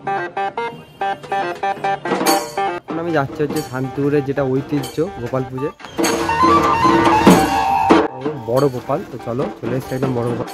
এখন আমি যাচ্ছি হচ্ছে শান্তিপুরের যেটা ঐতিহ্য গোপাল পুজো, বড় গোপাল। তো চলো, চলে এসছে একদম বড় গোপাল।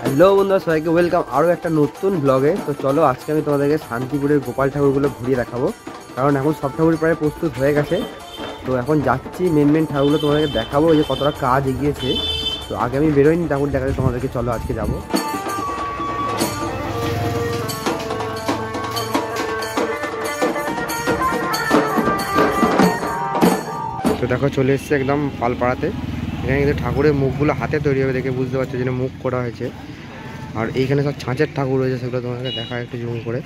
হ্যালো বন্ধুরা, সবাইকে ওয়েলকাম আরও একটা নতুন ব্লগে। তো চলো, আজকে আমি তোমাদেরকে শান্তিপুরের গোপাল ঠাকুরগুলো ঘুরিয়ে দেখাবো, কারণ এখন সব ঠাকুর প্রায় প্রস্তুত হয়ে গেছে। তো এখন যাচ্ছি মেন ঠাকুরগুলো তোমাদেরকে দেখাবো, যে কতটা কাজ এগিয়েছে। তো আগে আমি বেরোইনি ঠাকুর দেখাতে তোমাদেরকে, চলো আজকে যাবো। তো দেখো, চলে এসছে একদম পালপাড়াতে। এখানে কিন্তু ঠাকুরের মুখগুলো হাতে তৈরি হবে, দেখে বুঝতে পারছো যেন মুখ করা হয়েছে। আর এইখানে সব ছাঁচের ঠাকুর রয়েছে, সেগুলো তোমাদেরকে দেখা একটু জুম করে।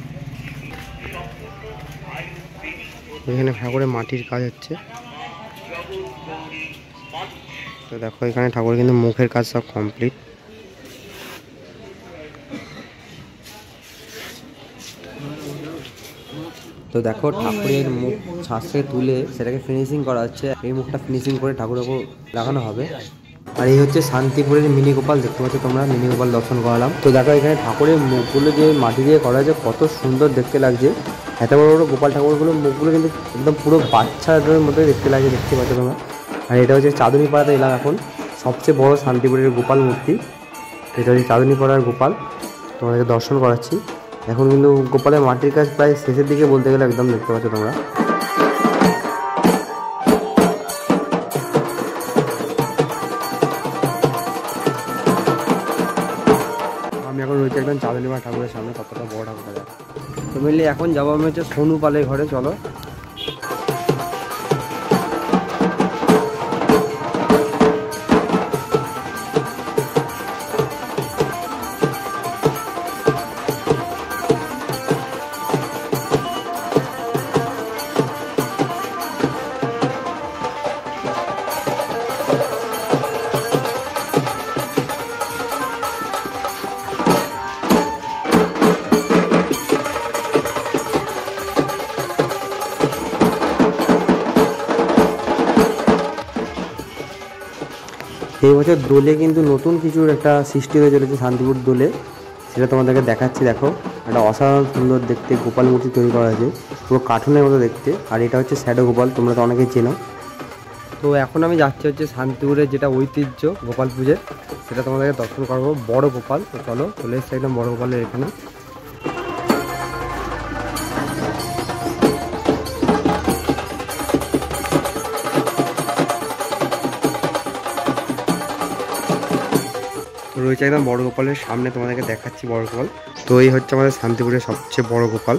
এখানে ঠাকুরের মাটির কাজ হচ্ছে। তো দেখো, এখানে ঠাকুরের কিন্তু মুখের কাজ সব কমপ্লিট। তো দেখো, ঠাকুরের মুখ ছাঁচ থেকে তুলে সেটাকে ফিনিশিং করা হচ্ছে। এই মুখটা ফিনিশিং করে ঠাকুরের উপর লাগানো হবে। আর এই হচ্ছে শান্তিপুরের মিনি গোপাল, দেখতে পাচ্ছ তোমরা। মিনি গোপাল দর্শন করালাম। তো দেখো, এখানে ঠাকুরের মুখগুলো যে মাটি দিয়ে করা হয়েছে, কত সুন্দর দেখতে লাগছে। এত বড় বড় গোপাল ঠাকুরগুলোর মুখগুলো কিন্তু একদম পুরো বাচ্চাদের মধ্যে দেখতে লাগে, দেখতে পাচ্ছ তোমরা। আর এটা হচ্ছে চাঁদনীপাড়াতে এলাম এখন, সবচেয়ে বড় শান্তিপুরের গোপাল মূর্তি। এটা হচ্ছে চাঁদনীপাড়ার গোপাল, তোমাদেরকে দর্শন করাচ্ছি। এখন কিন্তু গোপালের মাটির কাজ প্রায় শেষের দিকে বলতে গেলে, একদম দেখতে পাচ্ছ তোমরা। আমি এখন রয়েছে একদম চাঁদনীপাড়া ঠাকুরের সামনে, কতটা বড় ঠাকুর। তো মিলে এখন যাবো আমি হচ্ছে সোনু পালের ঘরে, চলো। এই বছর দোলে কিন্তু নতুন কিছুর একটা সৃষ্টি হয়ে চলেছে শান্তিপুর দোলে, সেটা তোমাদেরকে দেখাচ্ছি। দেখো, একটা অসাধারণ সুন্দর দেখতে গোপাল মূর্তি তৈরি করা হয়েছে, পুরো কার্টুনের মতো দেখতে। আর এটা হচ্ছে শ্যাডো গোপাল, তোমরা তো অনেকেই চেনো। তো এখন আমি যাচ্ছি হচ্ছে শান্তিপুরের যেটা ঐতিহ্য গোপাল পুজোর, সেটা তোমাদেরকে দর্শন করবো, বড় গোপাল। তো চলো, চলে এসছে একদম বড় গোপালের এখানে। রয়েছে একদম বড় গোপালের সামনে, তোমাদেরকে দেখাচ্ছি বড় গোপাল। তো এই হচ্ছে আমাদের শান্তিপুরের সবচেয়ে বড় গোপাল,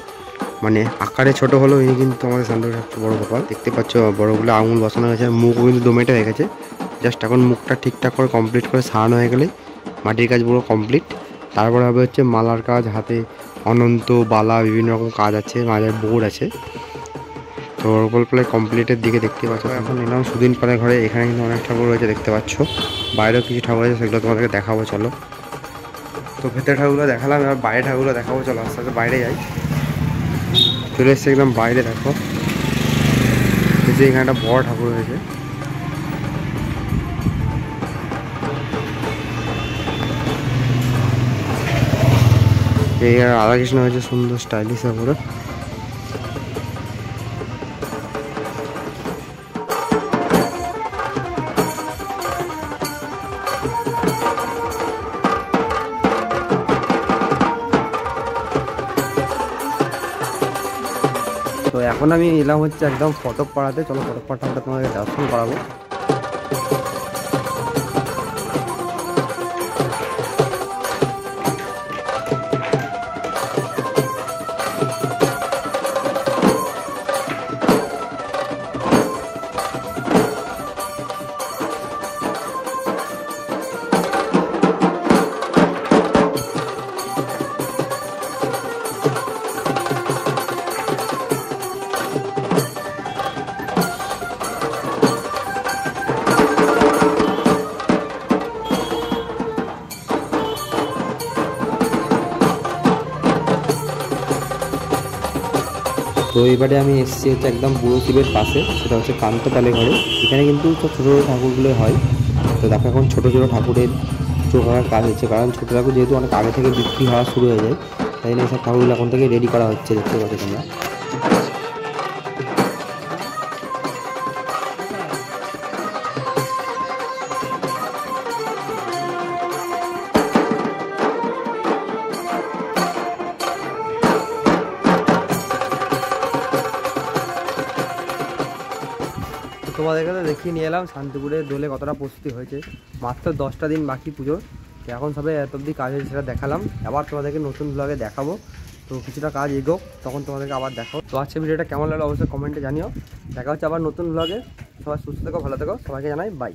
মানে আকারে ছোট হলেও এই কিন্তু আমাদের শান্তিপুরের সবচেয়ে বড় গোপাল। দেখতে পাচ্ছ বড়গুলো আঙুল বসানো হয়েছে, মুখ কিন্তু দমেটে হয়ে গেছে। জাস্ট এখন মুখটা ঠিকঠাক করে কমপ্লিট করে সারানো হয়ে গেলে মাটির কাজ পুরো কমপ্লিট। তারপরে হবে হচ্ছে মালার কাজ, হাতে অনন্ত বালা বিভিন্ন রকম কাজ আছে, মাঝে বোর্ড আছে। তো গোপাল কমপ্লিটের দিকে দেখতে পাচ্ছ। এখন এলাম সুদিন পালের ঘরে, এখানে কিন্তু অনেক ঠাকুর রয়েছে দেখতে পাচ্ছ। বাইরেও কিছু ঠাকুর আছে, সেগুলো তোমাদেরকে দেখাবো, চলো। তো ভেতরে ঠাকুরগুলো দেখালাম, এবার বাইরে ঠাকুরগুলো দেখাবো, চলো আস্তে আস্তে বাইরে যাই। চলে এসছে একদম বাইরে, দেখো যে এখানে একটা বড় ঠাকুর হয়েছে। এই রাধাকৃষ্ণ হয়েছে সুন্দর স্টাইলিশ করে। তো এখন আমি এলাম হচ্ছে একদম ফটক পাড়াতে, চলো ফটক পাড়াটা তোমাদের দর্শন করাবো। তো এবারে আমি এসেছি হচ্ছে একদম বুড়ো শিবের পাশে, সেটা হচ্ছে কান্তপালে ঘরে। এখানে কিন্তু সব ছোটো ছোটো ঠাকুরগুলো হয়। তো দেখো এখন ছোটো ছোটো ঠাকুরের চোখ আঁকার কাজ হচ্ছে, কারণ ছোটো ঠাকুর যেহেতু অনেক আগে থেকে বিক্রি হওয়া শুরু হয়ে যায়, তাই জন্য এইসব ঠাকুরগুলো এখন থেকে রেডি করা হচ্ছে, দেখতে পাচ্ছ তোমরা। তোমাদেরকে তো দেখিয়ে নিয়ে এলাম শান্তিপুরের দোলে কতটা প্রস্তুতি হয়েছে। মাত্র 10টা দিন বাকি পুজোর, এখন সবাই এত অবধি কাজ হয়েছে সেটা দেখালাম। আবার তোমাদেরকে নতুন ব্লগে দেখাবো। তো কিছুটা কাজ এগোক, তখন তোমাদেরকে আবার দেখাবো। তো আজকে ভিডিওটা কেমন লাগলো অবশ্যই কমেন্টে জানিও। দেখা হচ্ছে আবার নতুন ব্লগে। সবাই সুস্থ থেকো, ভালো থেকো, সবাইকে জানাই বাই।